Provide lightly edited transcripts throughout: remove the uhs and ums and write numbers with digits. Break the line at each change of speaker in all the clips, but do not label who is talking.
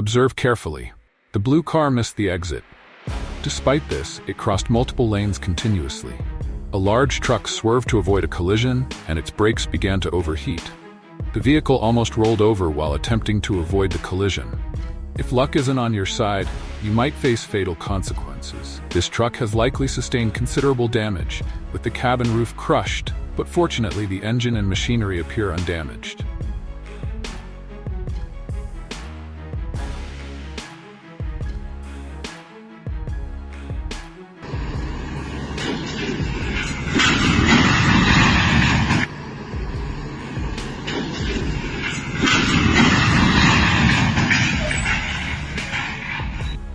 Observe carefully. The blue car missed the exit. Despite this, it crossed multiple lanes continuously. A large truck swerved to avoid a collision, and its brakes began to overheat. The vehicle almost rolled over while attempting to avoid the collision. If luck isn't on your side, you might face fatal consequences. This truck has likely sustained considerable damage, with the cabin roof crushed, but fortunately the engine and machinery appear undamaged.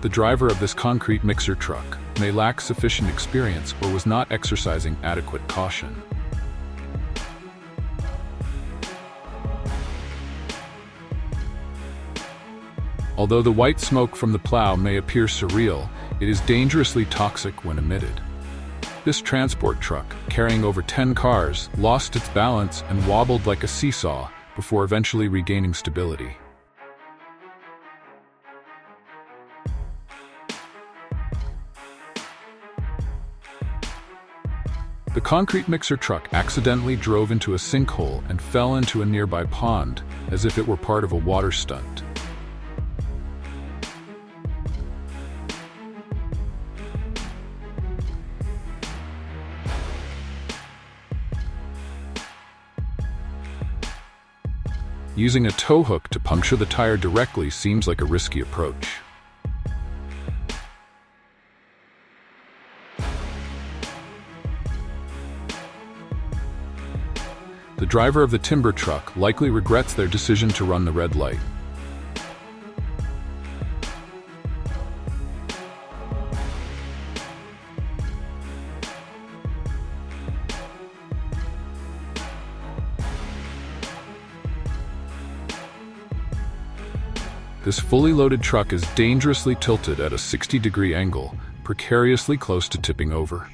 The driver of this concrete mixer truck may lack sufficient experience or was not exercising adequate caution. Although the white smoke from the plow may appear surreal, it is dangerously toxic when emitted. This transport truck, carrying over 10 cars, lost its balance and wobbled like a seesaw before eventually regaining stability. The concrete mixer truck accidentally drove into a sinkhole and fell into a nearby pond, as if it were part of a water stunt. Using a tow hook to puncture the tire directly seems like a risky approach. The driver of the timber truck likely regrets their decision to run the red light. This fully loaded truck is dangerously tilted at a 60-degree angle, precariously close to tipping over.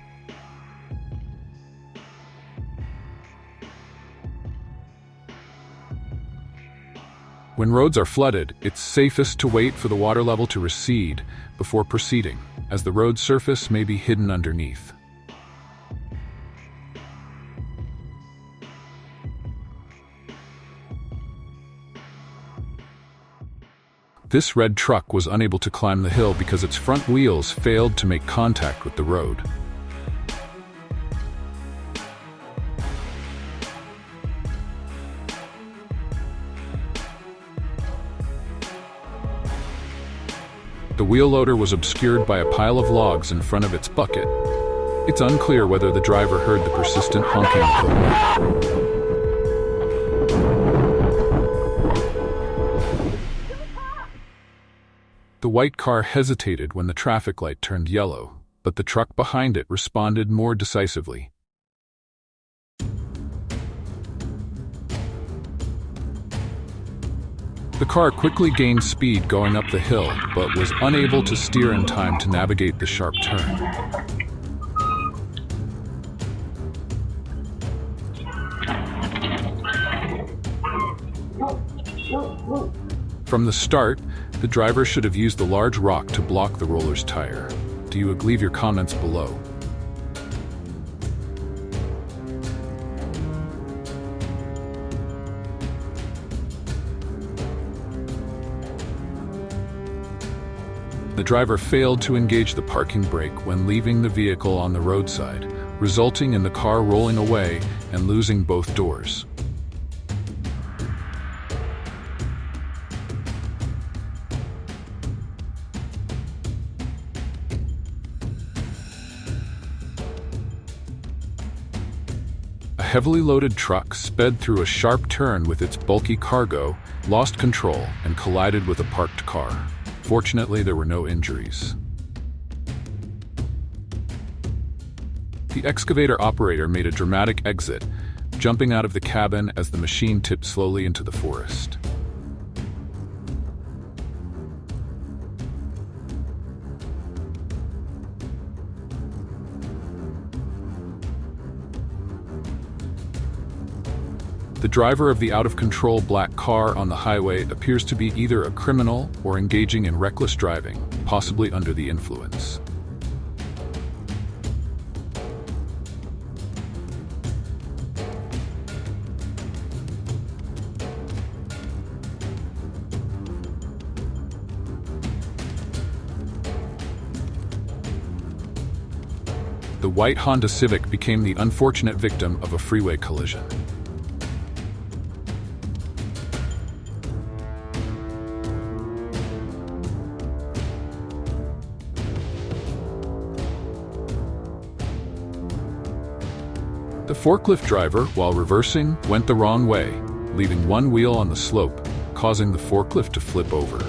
When roads are flooded, it's safest to wait for the water level to recede before proceeding, as the road surface may be hidden underneath. This red truck was unable to climb the hill because its front wheels failed to make contact with the road. The wheel loader was obscured by a pile of logs in front of its bucket. It's unclear whether the driver heard the persistent honking horn. The white car hesitated when the traffic light turned yellow, but the truck behind it responded more decisively. The car quickly gained speed going up the hill, but was unable to steer in time to navigate the sharp turn. From the start, the driver should have used the large rock to block the roller's tire. Do you leave your comments below? The driver failed to engage the parking brake when leaving the vehicle on the roadside, resulting in the car rolling away and losing both doors. A heavily loaded truck sped through a sharp turn with its bulky cargo, lost control, and collided with a parked car. Fortunately, there were no injuries. The excavator operator made a dramatic exit, jumping out of the cabin as the machine tipped slowly into the forest. The driver of the out-of-control black car on the highway appears to be either a criminal or engaging in reckless driving, possibly under the influence. The white Honda Civic became the unfortunate victim of a freeway collision. The forklift driver, while reversing, went the wrong way, leaving one wheel on the slope, causing the forklift to flip over.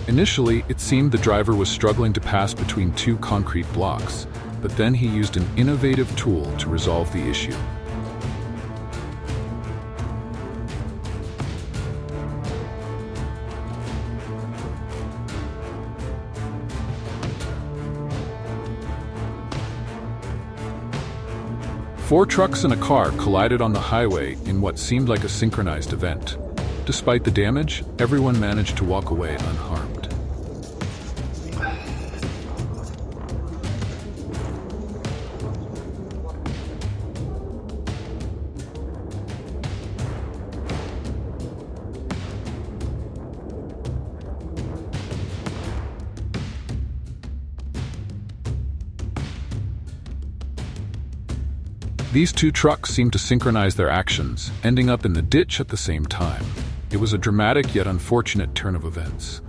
Initially, it seemed the driver was struggling to pass between two concrete blocks, but then he used an innovative tool to resolve the issue. Four trucks and a car collided on the highway in what seemed like a synchronized event. Despite the damage, everyone managed to walk away unharmed. These two trucks seemed to synchronize their actions, ending up in the ditch at the same time. It was a dramatic yet unfortunate turn of events.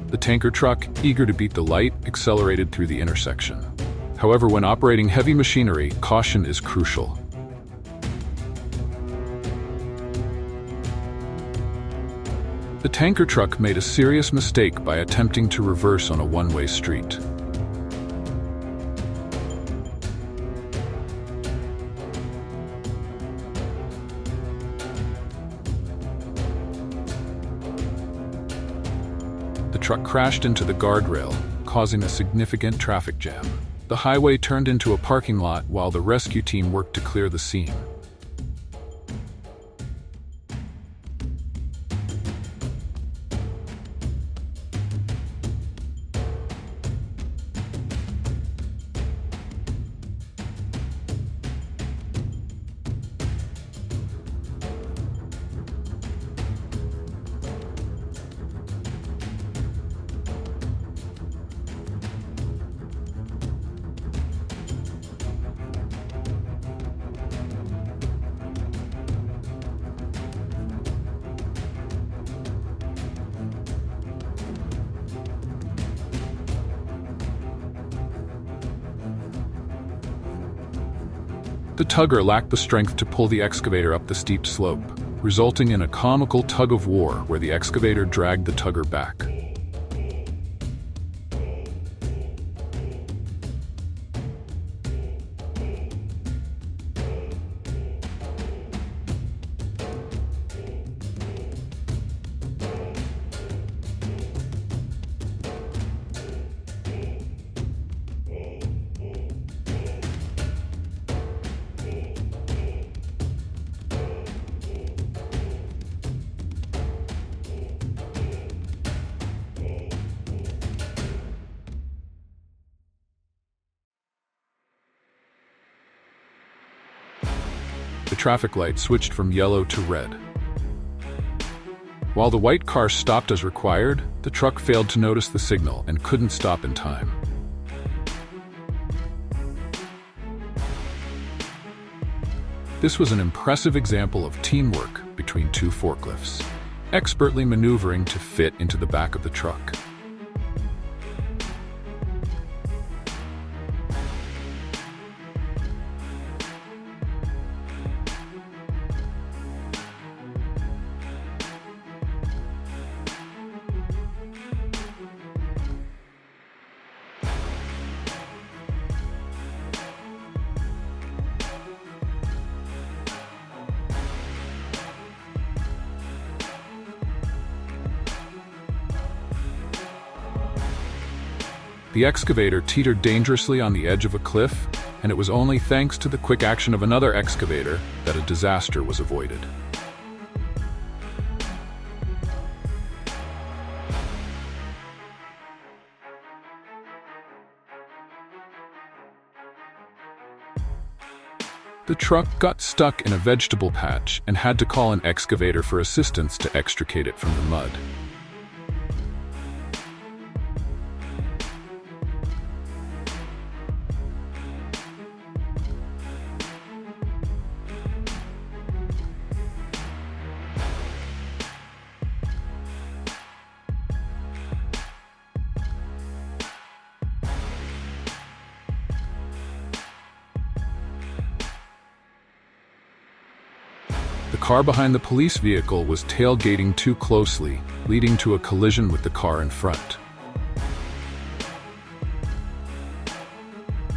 The tanker truck, eager to beat the light, accelerated through the intersection. However, when operating heavy machinery, caution is crucial. The tanker truck made a serious mistake by attempting to reverse on a one-way street. The truck crashed into the guardrail, causing a significant traffic jam. The highway turned into a parking lot while the rescue team worked to clear the scene. The tugger lacked the strength to pull the excavator up the steep slope, resulting in a comical tug-of-war where the excavator dragged the tugger back. The traffic light switched from yellow to red. While the white car stopped as required, the truck failed to notice the signal and couldn't stop in time. This was an impressive example of teamwork between two forklifts, expertly maneuvering to fit into the back of the truck. The excavator teetered dangerously on the edge of a cliff, and it was only thanks to the quick action of another excavator that a disaster was avoided. The truck got stuck in a vegetable patch and had to call an excavator for assistance to extricate it from the mud. The car behind the police vehicle was tailgating too closely, leading to a collision with the car in front.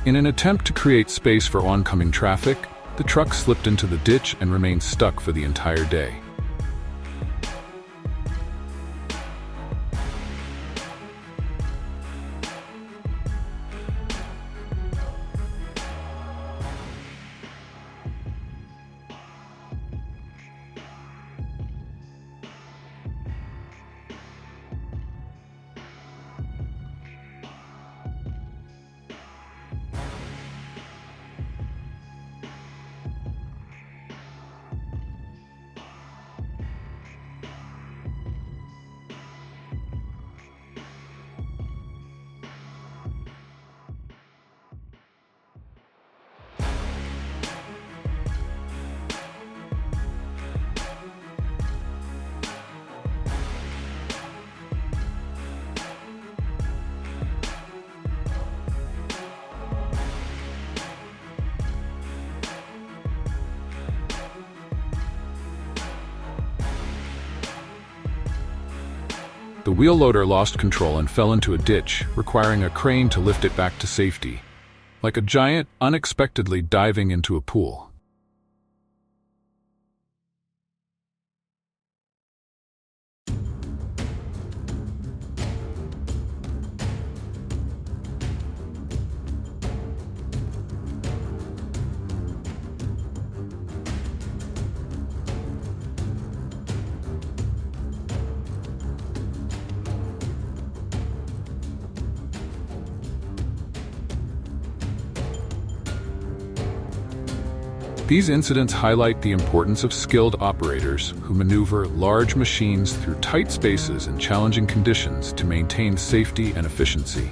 In an attempt to create space for oncoming traffic, the truck slipped into the ditch and remained stuck for the entire day. The wheel loader lost control and fell into a ditch, requiring a crane to lift it back to safety, like a giant unexpectedly diving into a pool. These incidents highlight the importance of skilled operators who maneuver large machines through tight spaces and challenging conditions to maintain safety and efficiency.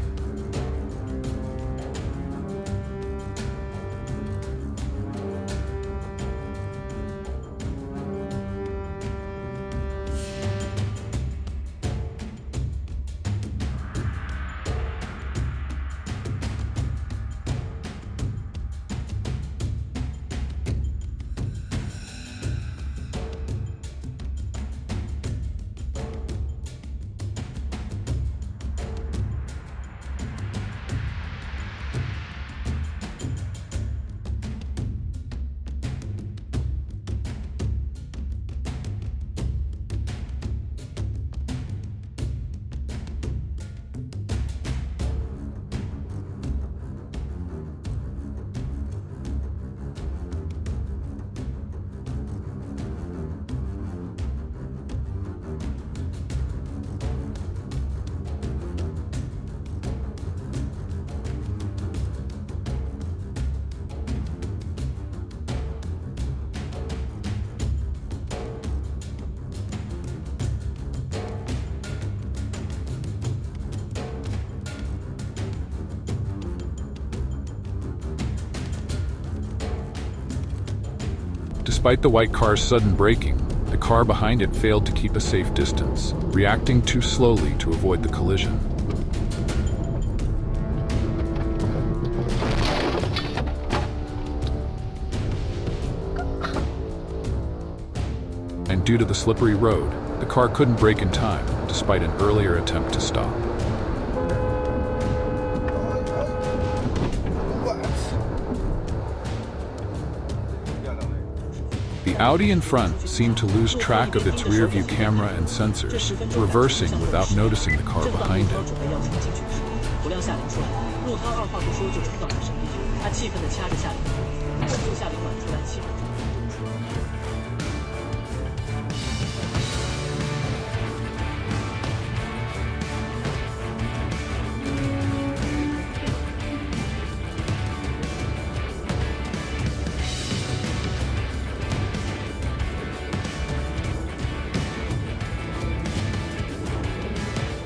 Despite the white car's sudden braking, the car behind it failed to keep a safe distance, reacting too slowly to avoid the collision. And due to the slippery road, the car couldn't brake in time, despite an earlier attempt to stop. The Audi in front seemed to lose track of its rear-view camera and sensors, reversing without noticing the car behind it.